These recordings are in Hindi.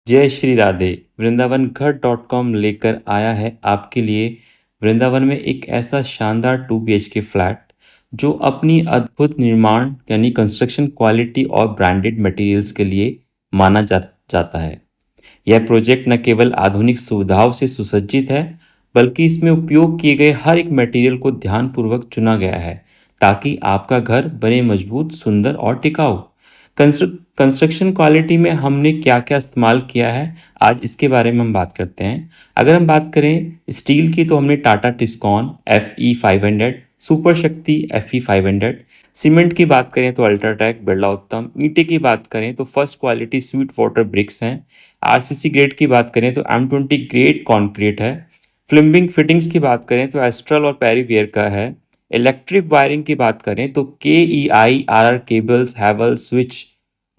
जय श्री राधे। वृंदावन घर डॉट कॉम लेकर आया है आपके लिए वृंदावन में एक ऐसा शानदार 2 BHK फ्लैट जो अपनी अद्भुत निर्माण यानी कंस्ट्रक्शन क्वालिटी और ब्रांडेड मटेरियल्स के लिए माना जाता है। यह प्रोजेक्ट न केवल आधुनिक सुविधाओं से सुसज्जित है, बल्कि इसमें उपयोग किए गए हर एक मटेरियल को ध्यानपूर्वक चुना गया है ताकि आपका घर बने मजबूत, सुंदर और टिकाऊ। कंस्ट्रक्शन क्वालिटी में हमने क्या क्या इस्तेमाल किया है, आज इसके बारे में हम बात करते हैं। अगर हम बात करें स्टील की तो हमने टाटा टिस्कॉन FE500, सुपर शक्ति FE500। सीमेंट की बात करें तो अल्ट्राटेक, बिरला उत्तम। ईंटे की बात करें तो first quality sweet water bricks हैं। RCC ग्रेड की बात करें तो M20 ग्रेड कॉन्क्रीट है। प्लम्बिंग फिटिंग्स की बात करें तो एस्ट्रल और पेरीवियर का है। इलेक्ट्रिक वायरिंग की बात करें तो KEI RR cables, Havells switch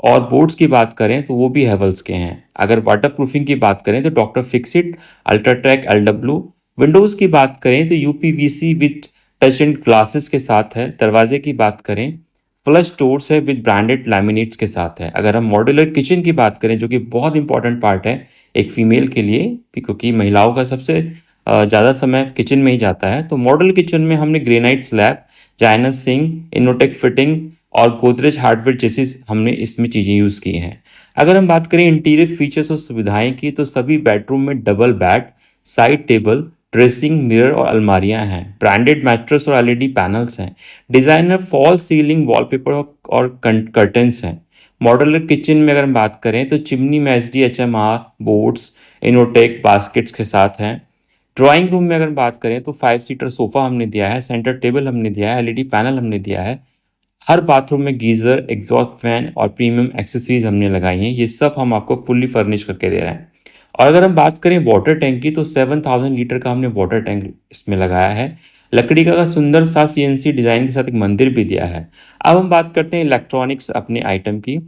और बोर्ड्स की बात करें तो वो भी हैवेल्स के हैं। अगर वाटर प्रूफिंग की बात करें तो doctor Fixit, UltraTech LW। Windows की बात करें तो UPVC with touch and glasses के साथ है। दरवाजे की बात करें फ्लश डोर्स है विद ब्रांडेड लैमिनेट्स के साथ है। अगर हम मॉड्यूलर किचन की बात करें जो कि बहुत इंपॉर्टेंट पार्ट है एक फीमेल के लिए, क्योंकि महिलाओं का सबसे ज़्यादा समय किचन में ही जाता है, तो मॉडल किचन में हमने ग्रेनाइट स्लैब, जाइनस सिंक, इनोटेक फिटिंग और गोदरेज हार्डवेयर जैसी हमने इसमें चीज़ें यूज़ की हैं। अगर हम बात करें इंटीरियर फीचर्स और सुविधाएं की तो सभी बेडरूम में double bed, side table, dressing mirror और अलमारियां हैं। ब्रांडेड मैट्रेस और LED पैनल्स हैं। डिज़ाइनर फॉल सीलिंग वॉलपेपर और कर्टन्स हैं। मॉड्यूलर किचन में अगर हम बात करें तो चिमनी में HDHMR बोर्ड्स, इनोटेक बास्केट्स के साथ हैं। ड्राइंग रूम में अगर बात करें तो 5 सीटर सोफ़ा हमने दिया है, सेंटर टेबल हमने दिया है, LED पैनल हमने दिया है। हर बाथरूम में गीज़र, एग्जॉस्ट फैन और प्रीमियम एक्सेसरीज हमने लगाई हैं। ये सब हम आपको फुल्ली फर्निश करके दे रहे हैं। और अगर हम बात करें वाटर टैंक की तो 7000 लीटर का हमने वाटर टैंक इसमें लगाया है। लकड़ी का सुंदर सा CNC डिज़ाइन के साथ एक मंदिर भी दिया है। अब हम बात करते हैं इलेक्ट्रॉनिक्स अपने आइटम की।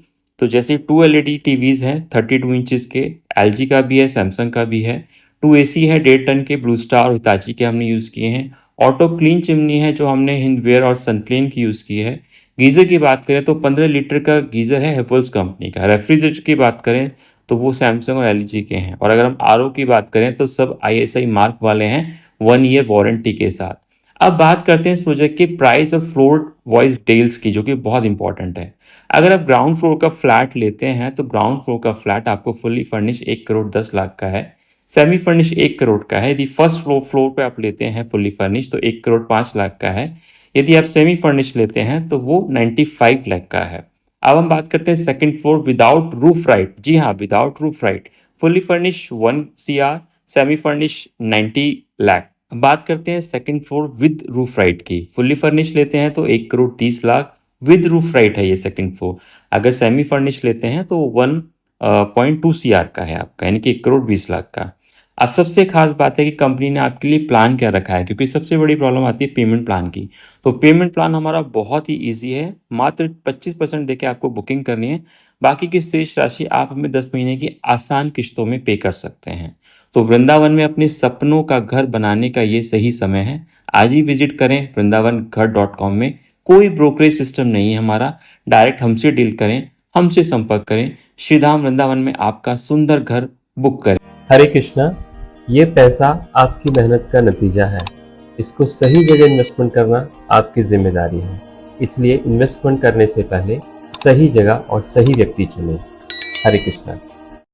तो जैसे 2 LED TVs हैं 32 इंचज़ के, LG का भी है, सैमसंग का भी है। 2 AC है 1.5 टन के, ब्लू स्टार और हिताची के हमने यूज़ किए हैं। ऑटो क्लीन चिमनी है जो हमने हिंदवेयर और सनफ्लेम की यूज़ की है। गीज़र की बात करें तो 15 लीटर का गीज़र है हेवल्स कंपनी का। रेफ्रिजरेटर की बात करें तो वो सैमसंग और LG के हैं। और अगर हम RO की बात करें तो सब ISI मार्क वाले हैं 1 ईयर वारंटी के साथ। अब बात करते हैं इस प्रोजेक्ट की प्राइस और फ्लोर वाइज डिटेल्स की, जो कि बहुत इंपॉर्टेंट है। अगर आप ग्राउंड फ्लोर का फ्लैट लेते हैं तो ग्राउंड फ्लोर का फ्लैट आपको फुल्ली फर्निश 1,10,00,000 का है। सेमी फर्निश 1 करोड़ का है। यदि फर्स्ट फ्लोर पे आप लेते हैं फुल्ली फर्निश तो 1,05,00,000 का है। यदि आप सेमी फर्निश लेते हैं तो वो 95 लाख का है। अब हम बात करते हैं second floor without roof right. जी हाँ, without roof right. Fully furnish 1 CR, semi furnish 90 lakh. अब बात करते हैं second floor with roof right की। फुल्ली फर्निश लेते हैं तो 1,30,00,000 विद रूफ राइट है ये सेकंड फ्लोर। अगर सेमी फर्निश लेते हैं तो 1.2 CR का है आपका, यानी कि 1,20,00,000 का। अब सबसे खास बात है कि कंपनी ने आपके लिए प्लान क्या रखा है, क्योंकि सबसे बड़ी प्रॉब्लम आती है पेमेंट प्लान की। तो पेमेंट प्लान हमारा बहुत ही इजी है। मात्र 25% देके आपको बुकिंग करनी है। बाकी की शेष राशि आप हमें 10 महीने की आसान किश्तों में पे कर सकते हैं। तो वृंदावन में अपने सपनों का घर बनाने का ये सही समय है। आज ही विजिट करें वृंदावन घर.com में। कोई ब्रोकरेज सिस्टम नहीं है हमारा। डायरेक्ट हमसे डील करें, हमसे संपर्क करें। श्रीधाम वृंदावन में आपका सुंदर घर बुक करें। हरे कृष्णा। ये पैसा आपकी मेहनत का नतीजा है। इसको सही जगह इन्वेस्टमेंट करना आपकी जिम्मेदारी है। इसलिए इन्वेस्टमेंट करने से पहले सही जगह और सही व्यक्ति चुनें। हरे कृष्णा।